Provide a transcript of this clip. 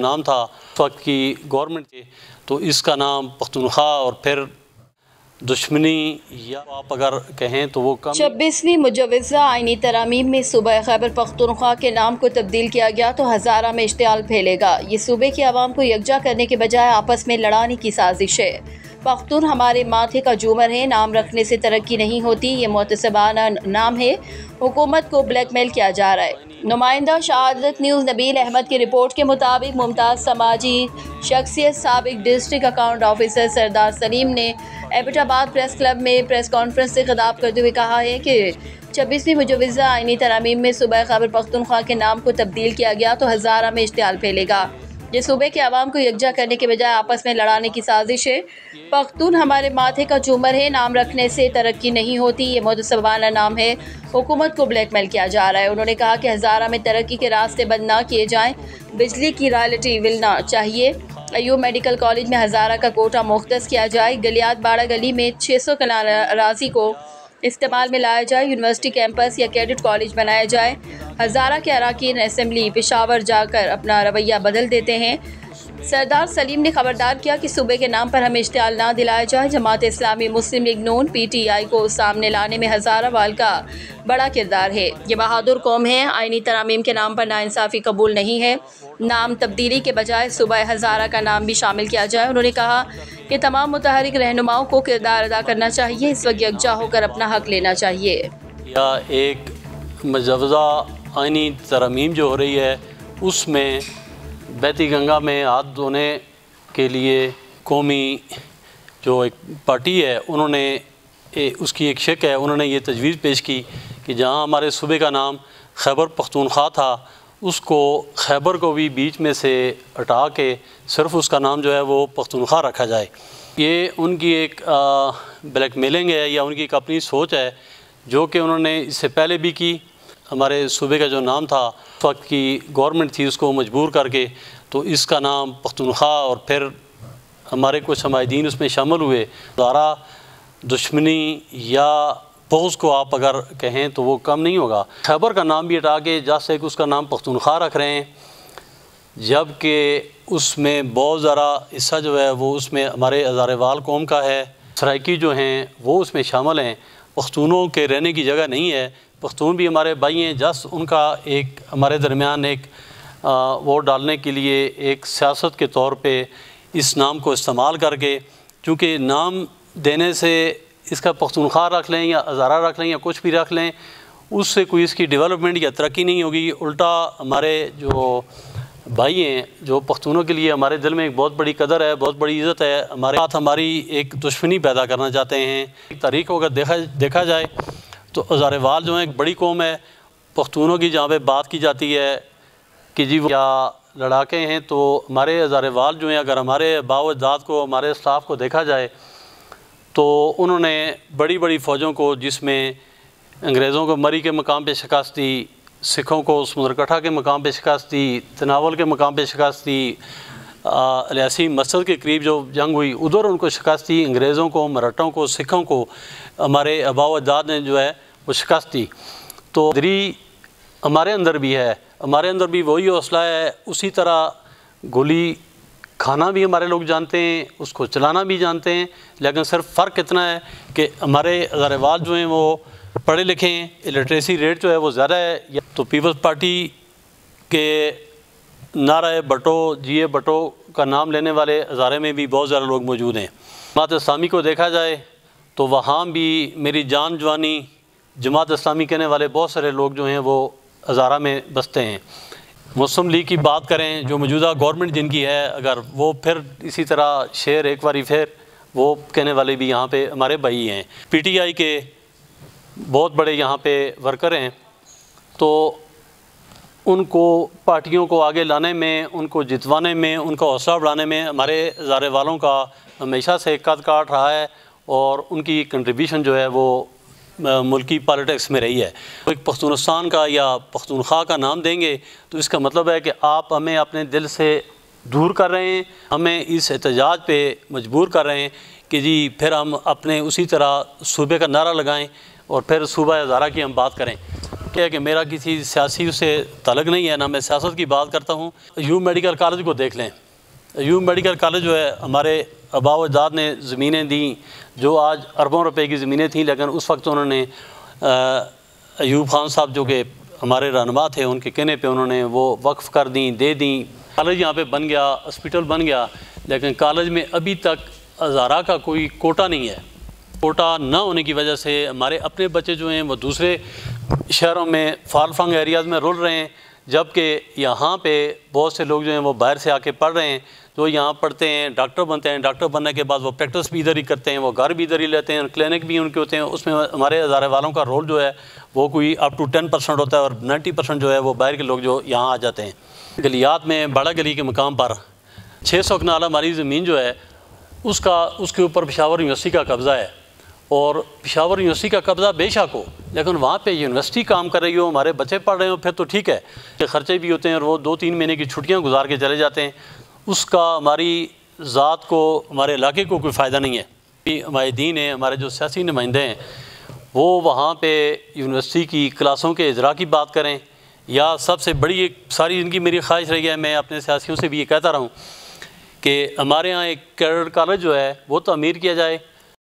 نام تھا اس وقت کی گورنمنٹ کے، تو اس کا نام پختونخوا اور پھر دشمنی یا آپ اگر کہیں تو وہ کم 26ویں مجوزہ آئینی ترامیم میں صوبہ خیبر پختونخوا کے نام کو تبدیل کیا گیا تو ہزارہ میں اشتعال پھیلے گا۔ یہ صوبے کے عوام کو یکجا کرنے کے بجائے آپس میں لڑانے کی سازش ہے۔ پختون ہمارے ماتھے کا جومر ہے، نام رکھنے سے ترقی نہیں ہوتی، یہ معتصبانہ نام ہے، حکومت کو بلیک میل کیا جا رہا ہے۔ نمائندہ شہادت نیوز نبیل احمد کی رپورٹ کے مطابق ممتاز سماجی شخصیت سابق ڈسٹرکٹ اکاؤنٹ آفیسر سردار سلیم نے ایبٹ آباد پریس کلب میں پریس کانفرنس سے خطاب کرتے ہوئے کہا ہے کہ 26ویں مجوزہ آئینی ترامیم میں صوبہ خیبر پختونخوا کے نام کو تبدیل کیا گیا تو ہزارہ میں اشتعال پھیلے گا۔ یہ صوبے کے عوام کو یکجا کرنے کے بجائے آپس میں لڑانے کی سازش ہے۔ پختون ہمارے ماتھے کا جومر ہے، نام رکھنے سے ترقی نہیں ہوتی، یہ معتصبانہ نام ہے، حکومت کو بلیک میل کیا جا رہا ہے۔ انہوں نے کہا کہ ہزارہ میں ترقی کے راستے بند نہ کیے جائیں، بجلی کی رائلٹی ملنا چاہیے، ایوب میڈیکل کالج میں ہزارہ کا کوٹہ مختص کیا جائے، گلیات باڑہ گلی میں 600 کنال اراضی کو استعمال میں لایا جائے، یونیورسٹی کیمپس یا کیڈٹ کالج بنایا جائے۔ ہزارہ کے اراکین اسمبلی پشاور جا کر اپنا رویہ بدل دیتے ہیں۔ سردار سلیم نے خبردار کیا کہ صوبے کے نام پر ہمیں اشتعال نہ دلایا جائے۔ جماعت اسلامی، مسلم league known, P T I کو سامنے لانے میں ہزارہ وال کا بڑا کردار ہے۔ یہ بہادر قوم ہے، آئینی ترامیم کے نام پر ناانصافی قبول نہیں ہے، نام تبدیلی کے بجائے صوبہ ہزارہ کا نام بھی شامل کیا جائے۔ انہوں نے کہا کہ تمام متحرک رہنماؤں کو کردار ادا کرنا چاہیے، اس وقت یکجا ہو کر اپنا حق لینا چاہیے۔ یا ایک مجوزہ آئینی ترامیم جو ہو رہی ہے اس میں بیتی گنگا میں ہاتھ دھونے کے لیے قومی جو ایک پارٹی ہے انہوں نے اس کی ایک شک ہے، انہوں نے یہ تجویز پیش کی کہ جہاں ہمارے صوبے کا نام خیبر پختونخوا تھا اس کو خیبر کو بھی بیچ میں سے ہٹا کے صرف اس کا نام جو ہے وہ پختونخوا رکھا جائے۔ یہ ان کی ایک بلیک میلنگ ہے یا ان کی ایک اپنی سوچ ہے جو کہ انہوں نے اس سے پہلے بھی کی۔ ہمارے صوبے کا جو نام تھا اس وقت کی گورنمنٹ تھی اس کو مجبور کر کے تو اس کا نام پختونخوا اور پھر ہمارے کچھ حمایدین اس میں شامل ہوئے۔ ہزارہ دشمنی یا بغض کو آپ اگر کہیں تو وہ کم نہیں ہوگا۔ خیبر کا نام بھی ہٹا کے جیسے کہ اس کا نام پختونخوا رکھ رہے ہیں، جبکہ اس میں بہت ذرا حصہ جو ہے وہ اس میں ہمارے ہزارے وال قوم کا ہے، سرائکی جو ہیں وہ اس میں شامل ہیں، پختونوں کے رہنے کی جگہ نہیں ہے۔ پختون بھی ہمارے بھائی ہیں، جس ان کا ایک ہمارے درمیان ایک ووٹ ڈالنے کے لیے ایک سیاست کے طور پہ اس نام کو استعمال کر کے، چونکہ نام دینے سے اس کا پختونخوا رکھ لیں یا ہزارہ رکھ لیں یا کچھ بھی رکھ لیں اس سے کوئی اس کی ڈیولپمنٹ یا ترقی نہیں ہوگی، الٹا ہمارے جو بھائی ہیں جو پختونوں کے لیے ہمارے دل میں ایک بہت بڑی قدر ہے، بہت بڑی عزت ہے، ہمارے ساتھ ہماری ایک دشمنی پیدا کرنا چاہتے ہیں۔ تاریخ کو اگر دیکھا جائے تو ہزارے وال جو ہیں ایک بڑی قوم ہے، پختونوں کی جہاں پہ بات کی جاتی ہے کہ جی وہ کیا لڑاکے ہیں، تو ہمارے ہزارے وال جو ہیں اگر ہمارے آباء و اجداد کو، ہمارے اسلاف کو دیکھا جائے تو انہوں نے بڑی بڑی فوجوں کو، جس میں انگریزوں کو مری کے مقام پہ شکست دی، سکھوں کو سمندر کٹھا کے مقام پہ شکست دی، تناول کے مقام پہ شکست دی، الیاسی مسجد کے قریب جو جنگ ہوئی ادھر ان کو شکست دی، انگریزوں کو، مراٹھوں کو، سکھوں کو ہمارے آباء و اجداد نے جو ہے وہ شکست دی۔ تو دری ہمارے اندر بھی ہے، ہمارے اندر بھی وہی حوصلہ ہے، اسی طرح گولی کھانا بھی ہمارے لوگ جانتے ہیں، اس کو چلانا بھی جانتے ہیں، لیکن صرف فرق اتنا ہے کہ ہمارے ہزارے وال جو ہیں وہ پڑھے لکھے ہیں، لٹریسی ریٹ جو ہے وہ زیادہ ہے۔ تو پیپلز پارٹی کے نعرہ بٹو، جی اے بٹو کا نام لینے والے ہزارے میں بھی بہت زیادہ لوگ موجود ہیں۔ جماعت اسلامی کو دیکھا جائے تو وہاں بھی میری جان جوانی جماعت اسلامی کہنے والے بہت سارے لوگ جو ہیں وہ ہزارہ میں بستے ہیں۔ مسلم لیگ کی بات کریں جو موجودہ گورنمنٹ جن کی ہے، اگر وہ پھر اسی طرح شیر ایک باری پھر وہ کہنے والے بھی یہاں پہ ہمارے بھائی ہیں۔ پی ٹی آئی کے بہت بڑے یہاں پہ ورکر ہیں، تو ان کو پارٹیوں کو آگے لانے میں، ان کو جتوانے میں، ان کا حوصلہ بڑھانے میں ہمارے ہزارے والوں کا ہمیشہ سے قد کاٹ رہا ہے، اور ان کی کنٹریبیوشن جو ہے وہ ملکی پالیٹکس میں رہی ہے۔ ایک پختونستان کا یا پختونخوا کا نام دیں گے تو اس کا مطلب ہے کہ آپ ہمیں اپنے دل سے دور کر رہے ہیں، ہمیں اس احتجاج پہ مجبور کر رہے ہیں کہ جی پھر ہم اپنے اسی طرح صوبے کا نعرہ لگائیں اور پھر صوبہ ہزارہ کی ہم بات کریں۔ کیا کہ میرا کسی سیاسی سے تعلق نہیں ہے، نہ میں سیاست کی بات کرتا ہوں۔ ایوب میڈیکل کالج کو دیکھ لیں، ایوب میڈیکل کالج جو ہے ہمارے آباء و اجداد نے زمینیں دیں، جو آج اربوں روپے کی زمینیں تھیں، لیکن اس وقت انہوں نے ایوب خان صاحب جو کہ ہمارے رہنما تھے، ان کے کہنے پہ انہوں نے وہ وقف کر دیں، دے دیں۔ کالج یہاں پہ بن گیا، ہاسپٹل بن گیا، لیکن کالج میں ابھی تک ہزارہ کا کوئی کوٹا نہیں ہے۔ کوٹا نہ ہونے کی وجہ سے ہمارے اپنے بچے جو ہیں وہ دوسرے شہروں میں فار فلنگ ایریاز میں رول رہے ہیں، جبکہ یہاں پہ بہت سے لوگ جو ہیں وہ باہر سے آ کے پڑھ رہے ہیں، جو یہاں پڑھتے ہیں، ڈاکٹر بنتے ہیں، ڈاکٹر بننے کے بعد وہ پریکٹس بھی ادھر ہی کرتے ہیں، وہ گھر بھی ادھر ہی لیتے ہیں، کلینک بھی ان کے ہوتے ہیں۔ اس میں ہمارے ہزارے والوں کا رول جو ہے وہ کوئی اپ ٹو 10% ہوتا ہے، اور 90% جو ہے وہ باہر کے لوگ جو یہاں آ جاتے ہیں۔ گلیات میں باڑا گلی کے مقام پر 600 کنال ہماری زمین جو ہے اس کے اوپر پشاور یونیورسٹی کا قبضہ ہے، اور پشاور یونیورسٹی کا قبضہ بے شک ہو، لیکن وہاں پہ یونیورسٹی کام کر رہی ہو، ہمارے بچے پڑھ رہے ہوں، پھر تو ٹھیک ہے کہ خرچے بھی ہوتے ہیں، اور وہ 2-3 مہینے کی چھٹیاں گزار کے چلے جاتے ہیں، اس کا ہماری ذات کو، ہمارے علاقے کو کوئی فائدہ نہیں ہے۔ ہمارے دین ہیں، ہمارے جو سیاسی نمائندے ہیں، وہ وہاں پہ یونیورسٹی کی کلاسوں کے اجرا کی بات کریں، یا سب سے بڑی ایک ساری ان کی میری خواہش رہی ہے، میں اپنے سیاسیوں سے بھی یہ کہتا رہا ہوں کہ ہمارے ہاں ایک کیڈر کالج جو ہے وہ تعمیر کیا جائے،